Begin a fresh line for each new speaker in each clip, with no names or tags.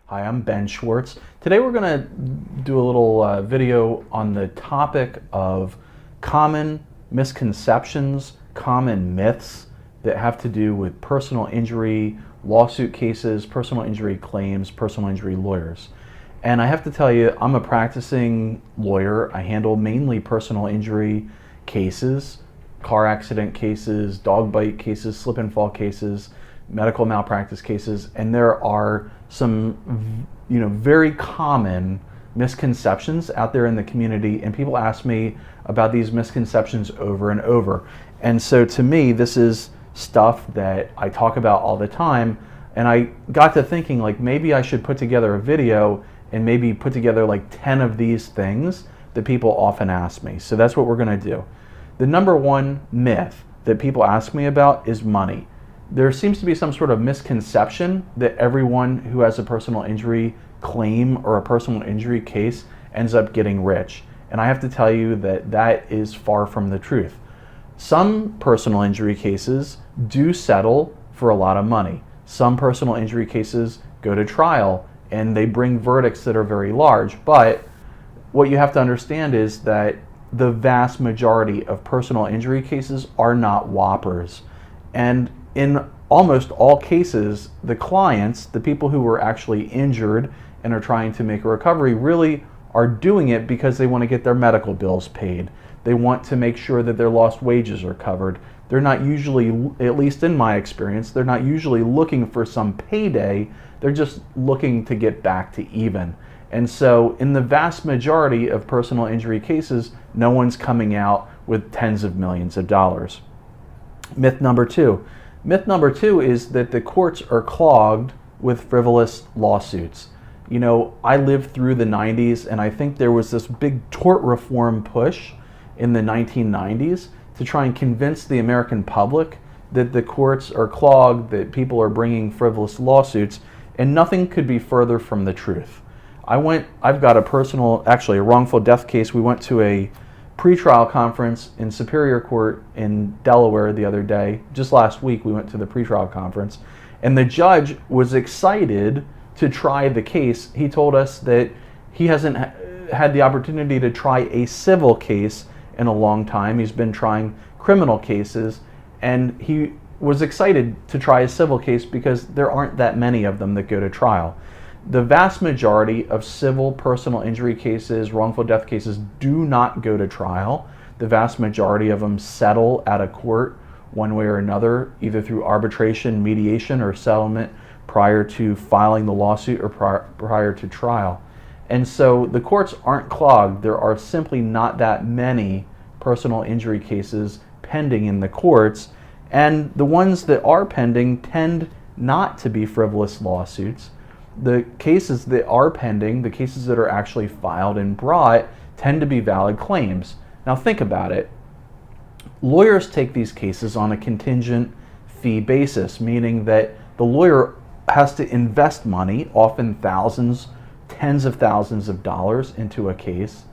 Hi, I'm Ben Schwartz. Today we're going to do a little video on the topic of common misconceptions, common myths that have to do with personal injury lawsuit cases, personal injury claims, personal injury lawyers. And I have to tell you, I'm a practicing lawyer. I handle mainly personal injury cases, car accident cases, dog bite cases, slip and fall cases, medical malpractice cases, and there are some very common misconceptions out there in the community, and people ask me about these misconceptions over and over. And so to me, this is stuff that I talk about all the time, and I got to thinking, like, maybe I should put together a video and maybe put together like 10 of these things that people often ask me. So that's what we're going to do. The number one myth that people ask me about is money. There seems to be some sort of misconception that everyone who has a personal injury claim or a personal injury case ends up getting rich. And I have to tell you that that is far from the truth. Some personal injury cases do settle for a lot of money. Some personal injury cases go to trial and they bring verdicts that are very large. But what you have to understand is that the vast majority of personal injury cases are not whoppers. And in almost all cases, the clients, the people who were actually injured and are trying to make a recovery, really are doing it because they want to get their medical bills paid. They want to make sure that their lost wages are covered. They're not usually, at least in my experience, they're not usually looking for some payday. They're just looking to get back to even. And so in the vast majority of personal injury cases, no one's coming out with tens of millions of dollars. Myth number two. Myth number two is that the courts are clogged with frivolous lawsuits. You know, I lived through the 90s, and I think there was this big tort reform push in the 1990s to try and convince the American public that the courts are clogged, that people are bringing frivolous lawsuits, and nothing could be further from the truth. I've got a wrongful death case. We went to a pretrial conference in Superior Court in Delaware the other day. Just last week we went to the pretrial conference, and the judge was excited to try the case. He told us that he hasn't had the opportunity to try a civil case in a long time. He's been trying criminal cases, and he was excited to try a civil case because there aren't that many of them that go to trial. The vast majority of civil personal injury cases, wrongful death cases, do not go to trial. The vast majority of them settle at a court one way or another, either through arbitration, mediation, or settlement prior to filing the lawsuit or prior to trial. And so the courts aren't clogged. There are simply not that many personal injury cases pending in the courts, and the ones that are pending tend not to be frivolous lawsuits. The cases that are pending, the cases that are actually filed and brought, tend to be valid claims. Now think about it. Lawyers take these cases on a contingent fee basis, meaning that the lawyer has to invest money, often thousands, tens of thousands of dollars, into a case.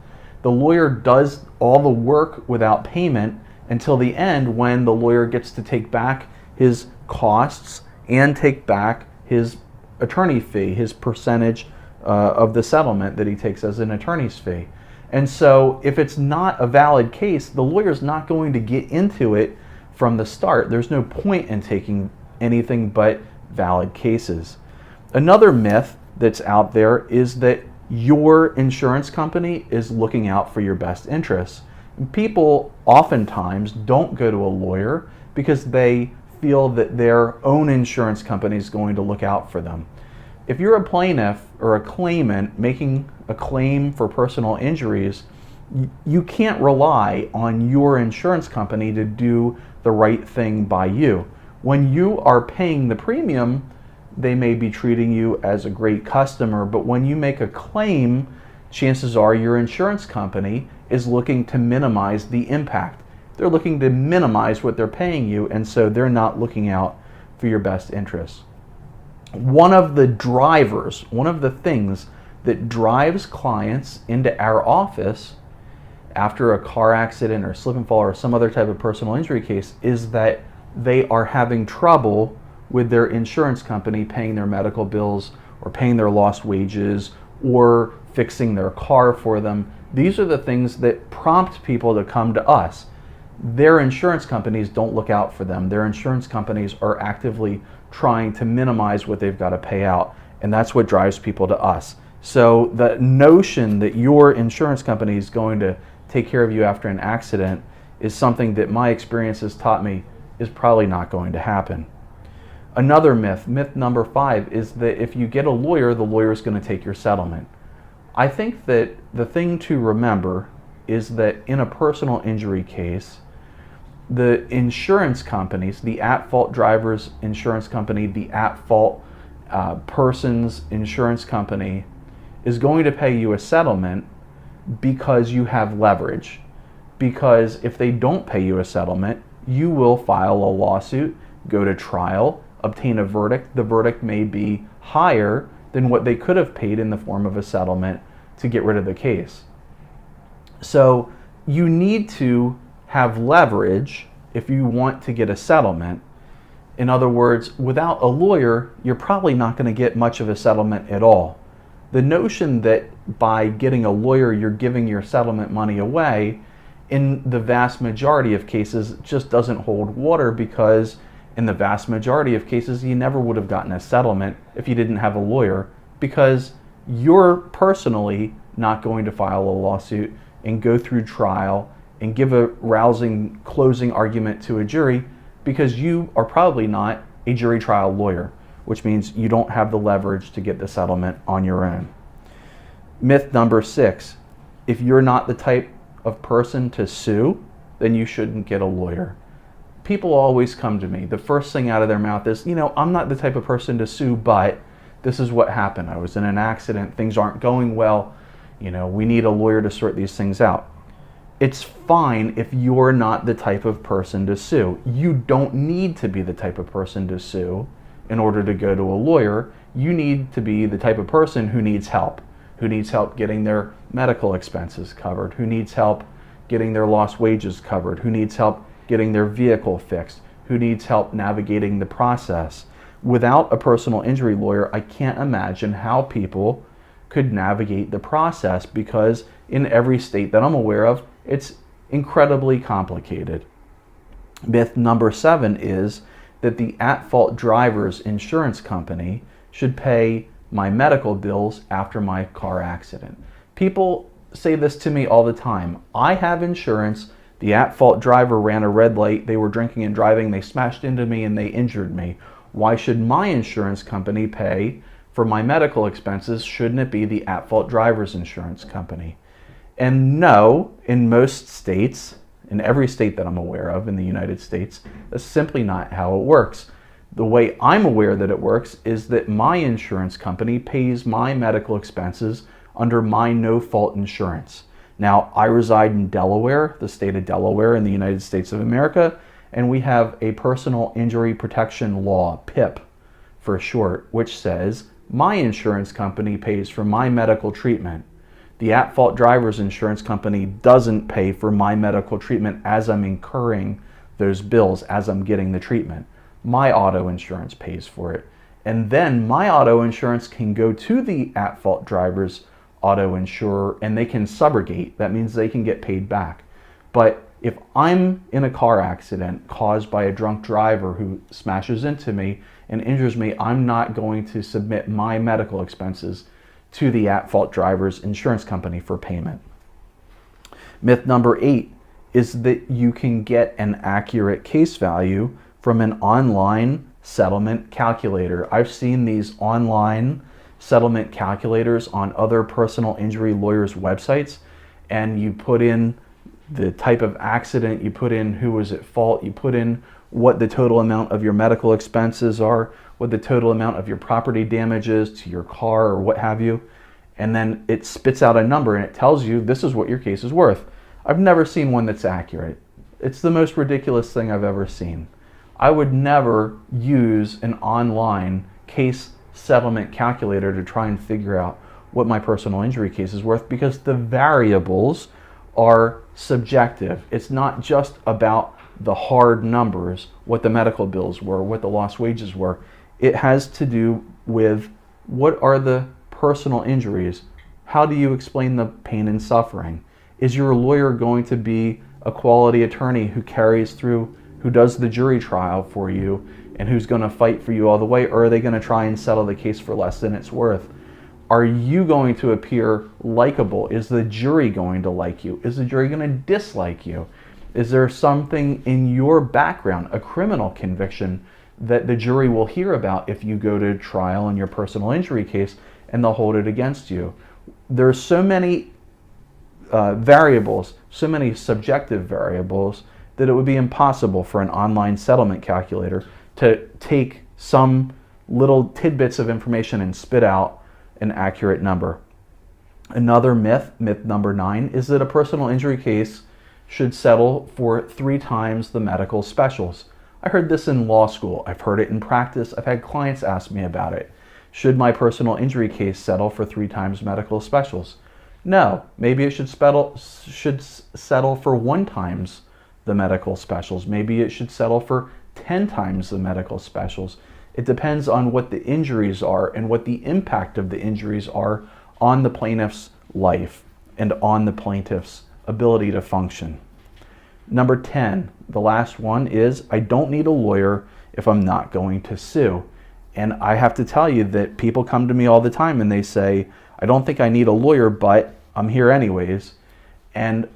The lawyer does all the work without payment until the end, when the lawyer gets to take back his costs and take back his attorney fee, his percentage of the settlement that he takes as an attorney's fee. And so if it's not a valid case, the lawyer's not going to get into it from the start. There's no point in taking anything but valid cases. Another myth that's out there is that your insurance company is looking out for your best interests. People oftentimes don't go to a lawyer because they feel that their own insurance company is going to look out for them. If you're a plaintiff or a claimant making a claim for personal injuries, you can't rely on your insurance company to do the right thing by you. When you are paying the premium, they may be treating you as a great customer, but when you make a claim, chances are your insurance company is looking to minimize the impact. They're looking to minimize what they're paying you, and so they're not looking out for your best interests. One of the things that drives clients into our office after a car accident or slip and fall or some other type of personal injury case is that they are having trouble with their insurance company paying their medical bills or paying their lost wages or fixing their car for them. These are the things that prompt people to come to us. Their insurance companies don't look out for them. Their insurance companies are actively trying to minimize what they've got to pay out, and that's what drives people to us. So the notion that your insurance company is going to take care of you after an accident is something that my experience has taught me is probably not going to happen. Another myth number 5, is that if you get a lawyer, the lawyer is going to take your settlement. I think that the thing to remember is that in a personal injury case, the insurance companies, the at-fault driver's insurance company, the at-fault person's insurance company, is going to pay you a settlement because you have leverage. Because if they don't pay you a settlement, you will file a lawsuit, go to trial, obtain a verdict. The verdict may be higher than what they could have paid in the form of a settlement to get rid of the case. So you need to have leverage if you want to get a settlement. In other words, without a lawyer, you're probably not going to get much of a settlement at all. The notion that by getting a lawyer, you're giving your settlement money away, in the vast majority of cases, just doesn't hold water, because in the vast majority of cases, you never would have gotten a settlement if you didn't have a lawyer, because you're personally not going to file a lawsuit and go through trial and give a rousing closing argument to a jury, because you are probably not a jury trial lawyer, which means you don't have the leverage to get the settlement on your own. Myth number 6, if you're not the type of person to sue, then you shouldn't get a lawyer. People always come to me. The first thing out of their mouth is, I'm not the type of person to sue, but this is what happened. I was in an accident. Things aren't going well. We need a lawyer to sort these things out. It's fine if you're not the type of person to sue. You don't need to be the type of person to sue in order to go to a lawyer. You need to be the type of person who needs help getting their medical expenses covered, who needs help getting their lost wages covered, who needs help getting their vehicle fixed, who needs help navigating the process. Without a personal injury lawyer, I can't imagine how people could navigate the process, because in every state that I'm aware of, it's incredibly complicated. Myth number 7 is that the at-fault driver's insurance company should pay my medical bills after my car accident. People say this to me all the time. I have insurance. The at-fault driver ran a red light. They were drinking and driving. They smashed into me and they injured me. Why should my insurance company pay for my medical expenses? Shouldn't it be the at-fault driver's insurance company? And no, in most states, in every state that I'm aware of in the United States, that's simply not how it works. The way I'm aware that it works is that my insurance company pays my medical expenses under my no-fault insurance. Now, I reside in Delaware, the state of Delaware in the United States of America, and we have a personal injury protection law, PIP for short, which says my insurance company pays for my medical treatment. The at-fault driver's insurance company doesn't pay for my medical treatment as I'm incurring those bills, as I'm getting the treatment. My auto insurance pays for it. And then my auto insurance can go to the at-fault driver's auto insurer and they can subrogate. That means they can get paid back. But if I'm in a car accident caused by a drunk driver who smashes into me and injures me, I'm not going to submit my medical expenses to the at-fault driver's insurance company for payment. Myth number 8 is that you can get an accurate case value from an online settlement calculator. I've seen these online settlement calculators on other personal injury lawyers' websites, and you put in the type of accident, you put in who was at fault, you put in what the total amount of your medical expenses are, what the total amount of your property damage is to your car or what have you, and then it spits out a number and it tells you this is what your case is worth. I've never seen one that's accurate. It's the most ridiculous thing I've ever seen. I would never use an online case settlement calculator to try and figure out what my personal injury case is worth, because the variables are subjective. It's not just about the hard numbers, what the medical bills were, what the lost wages were. It has to do with What are the personal injuries? How do you explain the pain and suffering? Is your lawyer going to be a quality attorney who carries through, who does the jury trial for you, and who's going to fight for you all the way? Or are they going to try and settle the case for less than it's worth? Are you going to appear likable? Is the jury going to like you? Is the jury going to dislike you? Is there something in your background, a criminal conviction, that the jury will hear about if you go to trial in your personal injury case and they'll hold it against you? There's so many variables, so many subjective variables, that it would be impossible for an online settlement calculator to take some little tidbits of information and spit out an accurate number. Another myth, myth number 9, is that a personal injury case should settle for 3 times the medical specials. I heard this in law school. I've heard it in practice. I've had clients ask me about it. Should my personal injury case settle for 3 times medical specials? No, maybe it should settle for 1 times the medical specials. Maybe it should settle for 10 times the medical specials. It depends on what the injuries are and what the impact of the injuries are on the plaintiff's life and on the plaintiff's ability to function. Number 10, the last one, is I don't need a lawyer if I'm not going to sue. And I have to tell you that people come to me all the time and they say, I don't think I need a lawyer, but I'm here anyways. And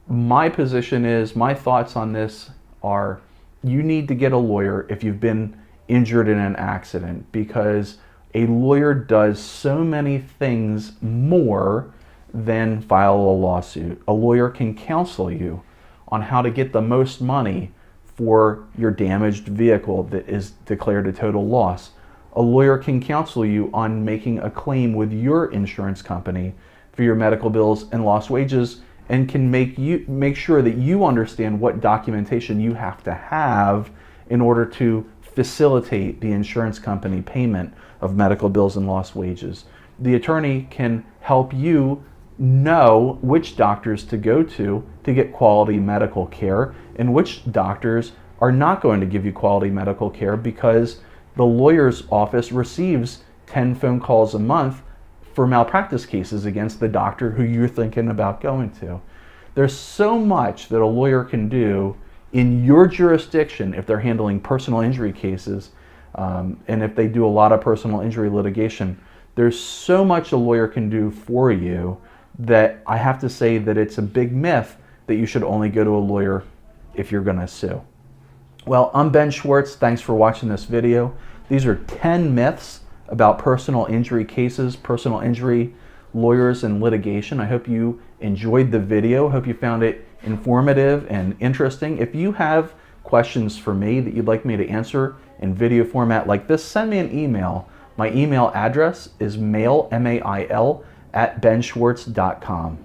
my position is, my thoughts on this are, you need to get a lawyer if you've been injured in an accident, because a lawyer does so many things more than file a lawsuit. A lawyer can counsel you on how to get the most money for your damaged vehicle that is declared a total loss. A lawyer can counsel you on making a claim with your insurance company for your medical bills and lost wages, and can make sure that you understand what documentation you have to have in order to facilitate the insurance company payment of medical bills and lost wages. The attorney can help you know which doctors to go to get quality medical care, and which doctors are not going to give you quality medical care, because the lawyer's office receives 10 phone calls a month for malpractice cases against the doctor who you're thinking about going to. There's so much that a lawyer can do in your jurisdiction if they're handling personal injury cases, and if they do a lot of personal injury litigation. There's so much a lawyer can do for you that I have to say that it's a big myth that you should only go to a lawyer if you're going to sue. Well, I'm Ben Schwartz. Thanks for watching this video. These are 10 myths about personal injury cases, personal injury lawyers, and litigation. I hope you enjoyed the video. Hope you found it informative and interesting. If you have questions for me that you'd like me to answer in video format like this, send me an email. My email address is mail, M-A-I-L, @benschwartz.com.